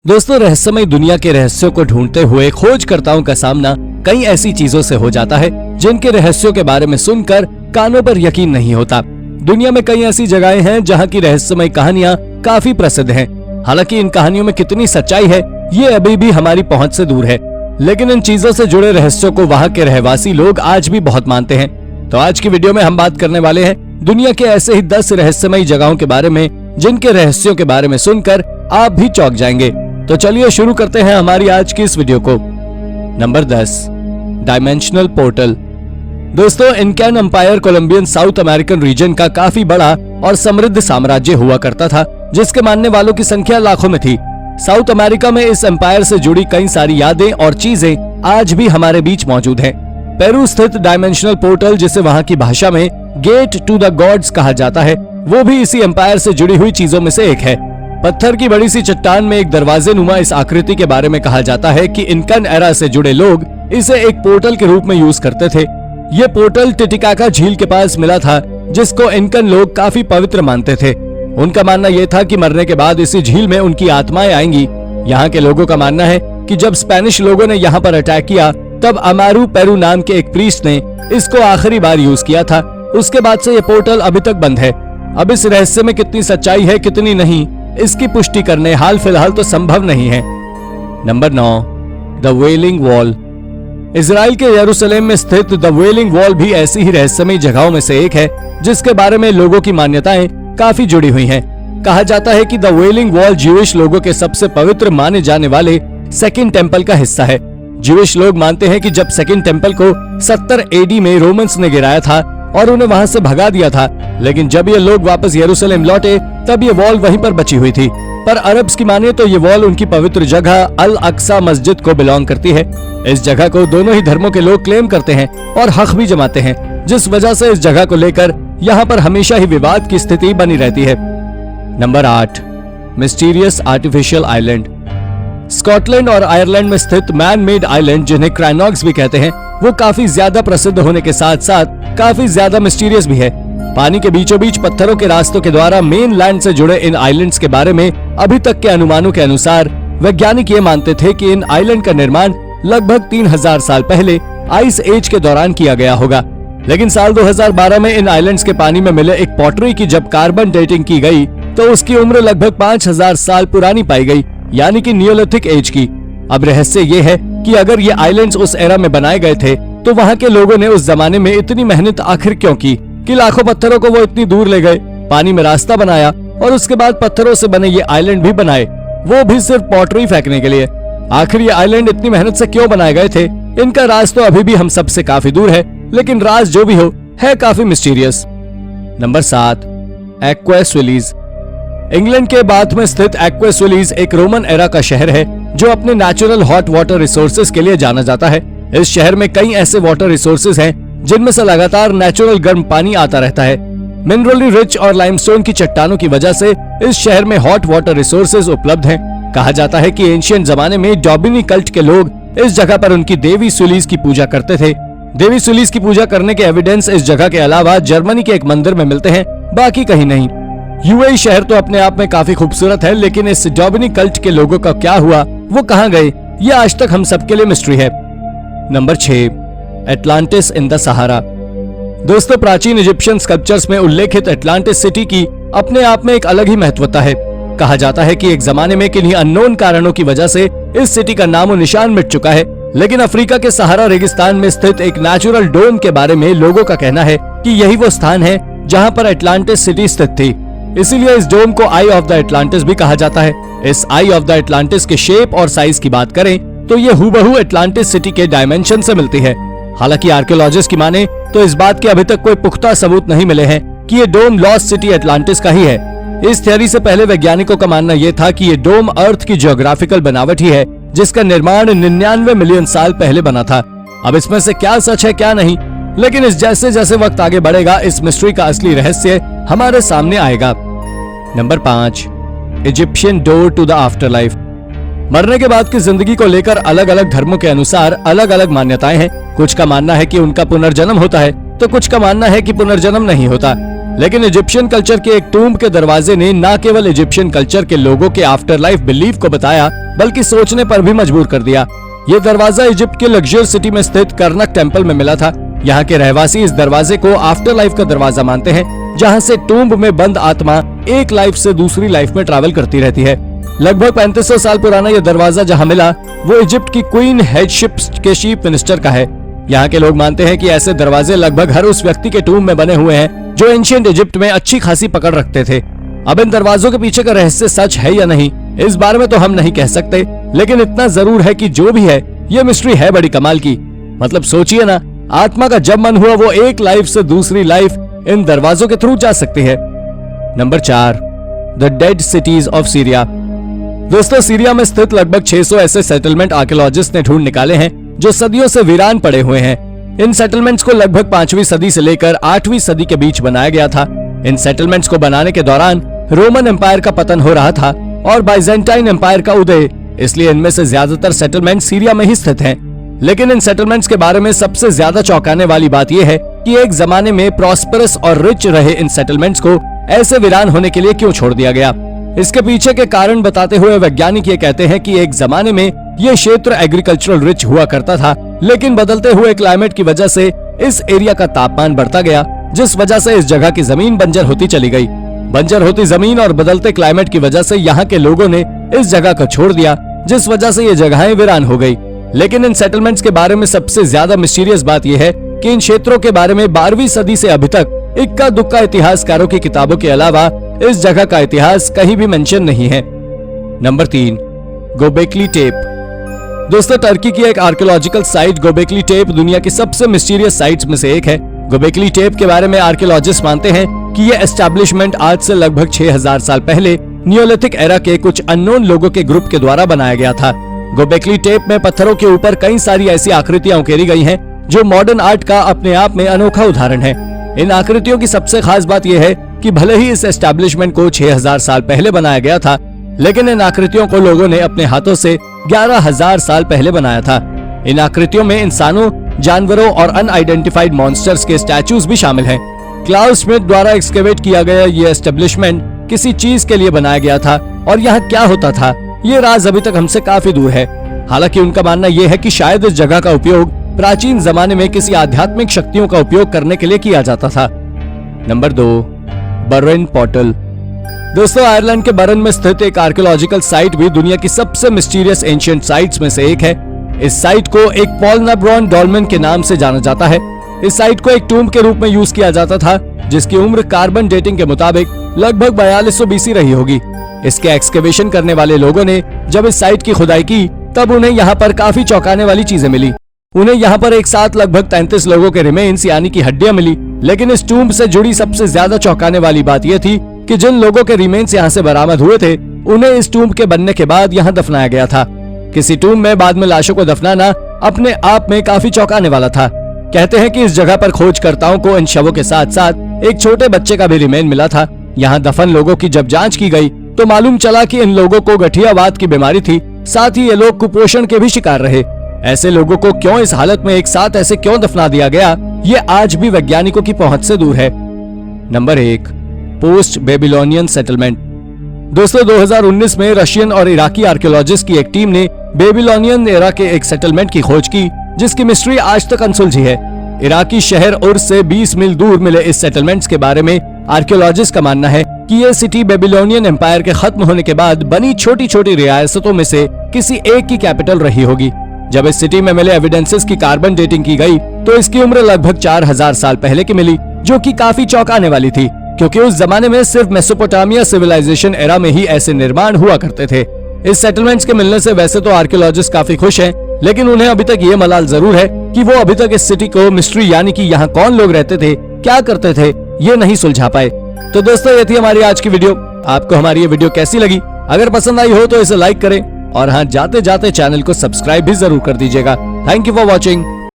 दोस्तों, रहस्यमय दुनिया के रहस्यों को ढूंढते हुए खोजकर्ताओं का सामना कई ऐसी चीजों से हो जाता है जिनके रहस्यों के बारे में सुनकर कानों पर यकीन नहीं होता। दुनिया में कई ऐसी जगहें हैं जहां की रहस्यमय कहानियां काफी प्रसिद्ध हैं। हालांकि इन कहानियों में कितनी सच्चाई है ये अभी भी हमारी पहुंच से दूर है, लेकिन इन चीजों से जुड़े रहस्यों को वहां के रहवासी लोग आज भी बहुत मानते हैं। तो आज की वीडियो में हम बात करने वाले हैं दुनिया के ऐसे ही 10 रहस्यमय जगहों के बारे में जिनके रहस्यों के बारे में सुनकर आप भी चौंक जाएंगे। तो चलिए शुरू करते हैं हमारी आज की इस वीडियो को। Number 10, dimensional portal. दोस्तों, Incan empire Columbian South American region का काफी बड़ा और समृद्ध साम्राज्य हुआ करता था, जिसके मानने वालों की संख्या लाखों में थी। साउथ अमेरिका में इस एम्पायर से जुड़ी कई सारी यादें और चीजें आज भी हमारे बीच मौजूद हैं। पेरू स्थित डायमेंशनल पोर्टल, जिसे वहां की भाषा में गेट टू द गॉड्स कहा जाता है, वो भी इसी एम्पायर से जुड़ी हुई चीजों में से एक है। पत्थर की बड़ी सी चट्टान में एक दरवाजे नुमा इस आकृति के बारे में कहा जाता है कि इनकन एरा से जुड़े लोग इसे एक पोर्टल के रूप में यूज करते थे। ये पोर्टल टिटिकाका झील के पास मिला था, जिसको इनकन लोग काफी पवित्र मानते थे। उनका मानना यह था कि मरने के बाद इसी झील में उनकी आत्माएं आएंगी। यहाँ के लोगों का मानना है कि जब स्पेनिश लोगों ने यहाँ पर अटैक किया तब अमारू पेरू नाम के एक प्रीस्ट ने इसको आखिरी बार यूज किया था। उसके बाद से ये पोर्टल अभी तक बंद है। अब इस रहस्य में कितनी सच्चाई है कितनी नहीं, इसकी पुष्टि करने हाल फिलहाल तो संभव नहीं है। Number 9, the wailing wall. Israel के यरूशलेम में स्थित द वेलिंग वॉल भी ऐसी ही रहस्यमय जगहों में से एक है, जिसके बारे में लोगों की मान्यताएं काफी जुड़ी हुई हैं। कहा जाता है कि द वेलिंग वॉल ज्यूइश लोगों के सबसे पवित्र माने जाने वाले सेकंड टेम्पल का हिस्सा है। ज्यूइश लोग मानते हैं कि जब सेकंड टेम्पल को 70 एडी में रोमन्स ने गिराया था और उन्हें वहां से भगा दिया था, लेकिन जब ये लोग वापस यरूशलेम लौटे तब ये वॉल वहीं पर बची हुई थी। पर अरब्स की माने तो ये वॉल उनकी पवित्र जगह अल अक्सा मस्जिद को बिलोंग करती है। इस जगह को दोनों ही धर्मों के लोग क्लेम करते हैं और हक भी जमाते हैं, जिस वजह से इस जगह को लेकर यहाँ पर हमेशा ही विवाद की स्थिति बनी रहती है। Number 8, mysterious artificial island. Scotland और आयरलैंड में स्थित मैन मेड आइलैंड, जिन्हें क्राइनॉक्स भी कहते हैं, वो काफी ज्यादा प्रसिद्ध होने के साथ साथ काफी ज्यादा मिस्टीरियस भी है। पानी के बीचों बीच पत्थरों के रास्तों के द्वारा मेन लैंड से जुड़े इन आइलैंड्स के बारे में अभी तक के अनुमानों के अनुसार वैज्ञानिक ये मानते थे कि इन आइलैंड का निर्माण लगभग 3000 साल पहले आइस एज के दौरान किया गया होगा। लेकिन साल 2012 में इन आइलैंड्स के पानी में मिले एक पॉटरी की जब कार्बन डेटिंग की गई तो उसकी उम्र लगभग 5000 साल पुरानी पाई गई, यानी कि नियोलिथिक एज की। अब रहस्य ये है कि अगर ये आइलैंड्स उस एरा में बनाए गए थे तो वहाँ के लोगों ने उस जमाने में इतनी मेहनत आखिर क्यों की कि लाखों पत्थरों को वो इतनी दूर ले गए, पानी में रास्ता बनाया और उसके बाद पत्थरों से बने ये आइलैंड भी बनाए, वो भी सिर्फ पॉटरी फेंकने के लिए। आखिर ये आइलैंड इतनी मेहनत से क्यों बनाए गए थे? इनका राज तो अभी भी हम सबसे काफी दूर है, लेकिन राज जो भी हो है काफी मिस्टीरियस। नंबर 7, एक्वास विलीज। इंग्लैंड के बाथ में स्थित एक्वास विलीज एक रोमन एरा का शहर है जो अपने नेचुरल हॉट वाटर रिसोर्सेज के लिए जाना जाता है। इस शहर में कई ऐसे वाटर रिसोर्सेज हैं जिनमें से लगातार नेचुरल गर्म पानी आता रहता है। मिनरली रिच और लाइमस्टोन की चट्टानों की वजह से इस शहर में हॉट वाटर रिसोर्सेज उपलब्ध हैं। कहा जाता है कि एंशिएंट जमाने में डॉबिनी कल्ट के लोग इस जगह पर उनकी देवी सुलीज की पूजा करते थे। देवी सुलीज की पूजा करने के एविडेंस इस जगह के अलावा जर्मनी के एक मंदिर में मिलते हैं, बाकी कहीं नहीं। यूएई शहर तो अपने आप में काफी खूबसूरत है, लेकिन इस डॉबिनी कल्ट के लोगों का क्या हुआ, वो कहाँ गए, ये आज तक हम सबके लिए मिस्ट्री है। Number 6, Atlantis in the Sahara. दोस्तों, प्राचीन इजिप्शियन स्कल्पचर्स में उल्लेखित एटलांटिस सिटी की अपने आप में एक अलग ही महत्वता है। कहा जाता है कि एक जमाने में किन्हीं अननोन कारणों की वजह से इस सिटी का नामो निशान मिट चुका है, लेकिन अफ्रीका के सहारा रेगिस्तान में स्थित एक नेचुरल डोम के बारे में लोगों का कहना है कि यही वो स्थान है जहाँ पर एटलांटिस सिटी स्थित थी। इसीलिए इस डोम को आई ऑफ द एटलांटिस भी कहा जाता है। इस आई ऑफ द एटलांटिस के शेप और साइज की बात करें तो ये हूबहू एटलांटिस सिटी के डायमेंशन से मिलती है। हालांकि आर्कियोलॉजिस्ट की माने तो इस बात के अभी तक कोई पुख्ता सबूत नहीं मिले हैं कि ये डोम लॉस्ट सिटी एटलांटिस का ही है। इस थियरी से पहले वैज्ञानिकों का मानना यह था कि ये डोम अर्थ की ज्योग्राफिकल बनावट ही है, जिसका निर्माण 99 मिलियन साल पहले बना था। अब इसमें से क्या सच है क्या नहीं, लेकिन इस जैसे जैसे वक्त आगे बढ़ेगा इस मिस्ट्री का असली रहस्य हमारे सामने आएगा। Number 5, Egyptian door to the afterlife. मरने के बाद की जिंदगी को लेकर अलग अलग धर्मों के अनुसार अलग अलग मान्यताएं हैं। कुछ का मानना है कि उनका पुनर्जन्म होता है तो कुछ का मानना है कि पुनर्जन्म नहीं होता। लेकिन इजिप्शियन कल्चर के एक टूम्ब के दरवाजे ने न केवल इजिप्शियन कल्चर के लोगों के आफ्टर लाइफ बिलीफ को बताया, बल्कि सोचने पर भी मजबूर कर दिया। ये दरवाजा इजिप्ट के लग्जर सिटी में स्थित करनक टेम्पल में मिला था। यहाँ के रहवासी इस दरवाजे को आफ्टर लाइफ का दरवाजा मानते हैं, जहाँ से टूम्ब में बंद आत्मा एक लाइफ से दूसरी लाइफ में ट्रैवल करती रहती है। लगभग 3500 साल पुराना यह दरवाजा जहाँ मिला वो इजिप्ट की क्वीन हेडशिप के चीफ मिनिस्टर का है। यहाँ के लोग मानते हैं कि ऐसे दरवाजे लगभग हर उस व्यक्ति के टूम्ब में बने हुए हैं जो एंशिएंट इजिप्ट में अच्छी खासी पकड़ रखते थे। अब इन दरवाजों के पीछे का रहस्य सच है या नहीं, इस बारे में तो हम नहीं कह सकते, लेकिन इतना जरूर है कि जो भी है ये मिस्ट्री है बड़ी कमाल की। मतलब सोचिए ना, आत्मा का जब मन हुआ वो एक लाइफ से दूसरी लाइफ इन दरवाजों के थ्रू जा सकती है। Number 4, the dead cities of Syria. दोस्तों, सीरिया में स्थित लगभग 600 ऐसे सेटलमेंट आर्कियोलॉजिस्ट ने ढूंढ निकाले हैं जो सदियों से वीरान पड़े हुए हैं। इन सेटलमेंट्स को लगभग 5वीं सदी से लेकर 8वीं सदी के बीच बनाया गया था। इन सेटलमेंट्स को बनाने के दौरान रोमन एम्पायर का पतन हो रहा था और बाइजेंटाइन एम्पायर का उदय, इसलिए इनमें से ज्यादातर सेटलमेंट सीरिया में ही स्थित हैं। लेकिन इन सेटलमेंट्स के बारे में सबसे ज्यादा चौंकाने वाली बात यह है कि एक जमाने में प्रॉस्परस और रिच रहे इन सेटलमेंट्स को ऐसे वीरान होने के लिए क्यों छोड़ दिया गया। इसके पीछे के कारण बताते हुए वैज्ञानिक ये कहते हैं कि एक जमाने में ये क्षेत्र एग्रीकल्चरल रिच हुआ करता था, लेकिन बदलते हुए क्लाइमेट की वजह से इस एरिया का तापमान बढ़ता गया, जिस वजह से इस जगह की जमीन बंजर होती चली गई। बंजर होती जमीन और बदलते क्लाइमेट की वजह से यहाँ के लोगों ने इस जगह को छोड़ दिया, जिस वजह से ये जगहें वीरान हो गई। लेकिन इन सेटलमेंट्स के बारे में सबसे ज्यादा मिस्टीरियस बात यह है कि इन क्षेत्रों के बारे में 12वीं सदी से अभी तक इक्का दुक्का इतिहासकारों की किताबों के अलावा इस जगह का इतिहास कहीं भी मेंशन नहीं है। Number 3, Gobekli Tepe. दोस्तों, टर्की की एक आर्कियोलॉजिकल साइट गोबेकली टेप दुनिया की सबसे मिस्टीरियस साइट्स में से एक है। गोबेकली टेप के बारे में आर्कियोलॉजिस्ट मानते हैं कि यह एस्टेब्लिशमेंट आज से लगभग 6000 साल पहले नियोलिथिक एरा के कुछ अननोन लोगों के ग्रुप के द्वारा बनाया गया था। गोबेकली टेप में पत्थरों के ऊपर कई सारी ऐसी आकृतियां उकेरी गई हैं जो मॉडर्न आर्ट का अपने आप में अनोखा उदाहरण है। इन आकृतियों की सबसे खास बात यह है कि भले ही इस एस्टेब्लिशमेंट को 6000 साल पहले बनाया गया था, लेकिन इन आकृतियों को लोगों ने अपने हाथों से 11000 साल पहले बनाया था। इन आकृतियों में इंसानों, जानवरों और अनआइडेंटिफाइड मॉन्स्टर्स के स्टैचूज भी शामिल हैं। क्लाउस स्मिथ द्वारा एक्सकेवेट किया गया ये एस्टेब्लिशमेंट किसी चीज के लिए बनाया गया था और यहाँ क्या होता था ये राज अभी तक हमसे काफी दूर है। हालांकि उनका मानना यह है कि शायद इस जगह का उपयोग प्राचीन जमाने में किसी आध्यात्मिक शक्तियों का उपयोग करने के लिए किया जाता था। Number 2, Burren portal. दोस्तों, आयरलैंड के बर्रेन में स्थित एक आर्कियोलॉजिकल साइट भी दुनिया की सबसे मिस्टीरियस एंशिएंट साइट्स में से एक है। इस साइट को एक पॉलनाब्रॉन डॉल्मेन के नाम से जाना जाता है। इस साइट को एक टूम्ब के रूप में यूज किया जाता था, जिसकी उम्र कार्बन डेटिंग के मुताबिक लगभग 4200 BC रही होगी। इसके एक्सकेवेशन करने वाले लोगों ने जब इस साइट की खुदाई की, तब उन्हें यहाँ पर काफी चौंकाने वाली चीजें मिली। उन्हें यहाँ पर एक साथ लगभग 33 लोगों के रिमेन्स यानी कि हड्डियां मिली। लेकिन इस टूम्ब से जुड़ी सबसे ज्यादा चौंकाने वाली बात यह थी कि जिन लोगों के रिमेन्स यहाँ से बरामद हुए थे, उन्हें इस टूम्ब के बनने के बाद यहाँ दफनाया गया था। किसी टूम्ब में बाद में लाशों को दफनाना अपने आप में काफी चौंकाने वाला था। कहते हैं कि इस जगह पर खोजकर्ताओं को इन शवों के साथ साथ एक छोटे बच्चे का भी रिमेन मिला था। यहाँ दफन लोगों की जब जांच की गई तो मालूम चला कि इन लोगों को गठियावात की बीमारी थी, साथ ही ये लोग कुपोषण के भी शिकार रहे। ऐसे लोगों को क्यों इस हालत में एक साथ ऐसे क्यों दफना दिया गया, ये आज भी वैज्ञानिकों की पहुंच से दूर है। Number 1, post Babylonian settlement. दोस्तों, 2019 में रशियन और इराकी आर्कियोलॉजिस्ट की एक टीम ने बेबीलोनियन एरा के एक सेटलमेंट की खोज की, जिसकी मिस्ट्री आज तक अनसुलझी है। इराकी शहर उर्स से 20 मील दूर मिले इस सेटलमेंट्स के बारे में आर्कियोलॉजिस्ट का मानना है कि ये सिटी बेबीलोनियन एम्पायर के खत्म होने के बाद बनी छोटी छोटी रियासतों में से किसी एक की कैपिटल रही होगी। जब इस सिटी में मिले एविडेंसेस की कार्बन डेटिंग की गई तो इसकी उम्र लगभग 4000 साल पहले की मिली, जो कि काफी चौंकाने वाली थी, क्योंकि उस जमाने में सिर्फ मेसोपोटामिया सिविलाइजेशन एरा में ही ऐसे निर्माण हुआ करते थे। इस सेटलमेंट्स के मिलने से वैसे तो आर्कियोलॉजिस्ट काफी खुश हैं, लेकिन उन्हें अभी तक ये मलाल जरूर है कि वो अभी तक इस सिटी को मिस्ट्री यानी कि यहाँ कौन लोग रहते थे, क्या करते थे, ये नहीं सुलझा पाए। तो दोस्तों, ये थी हमारी आज की वीडियो। आपको हमारी ये वीडियो कैसी लगी? अगर पसंद आई हो तो इसे लाइक करें और हाँ, जाते जाते चैनल को सब्सक्राइब भी जरूर कर दीजिएगा। Thank you for watching.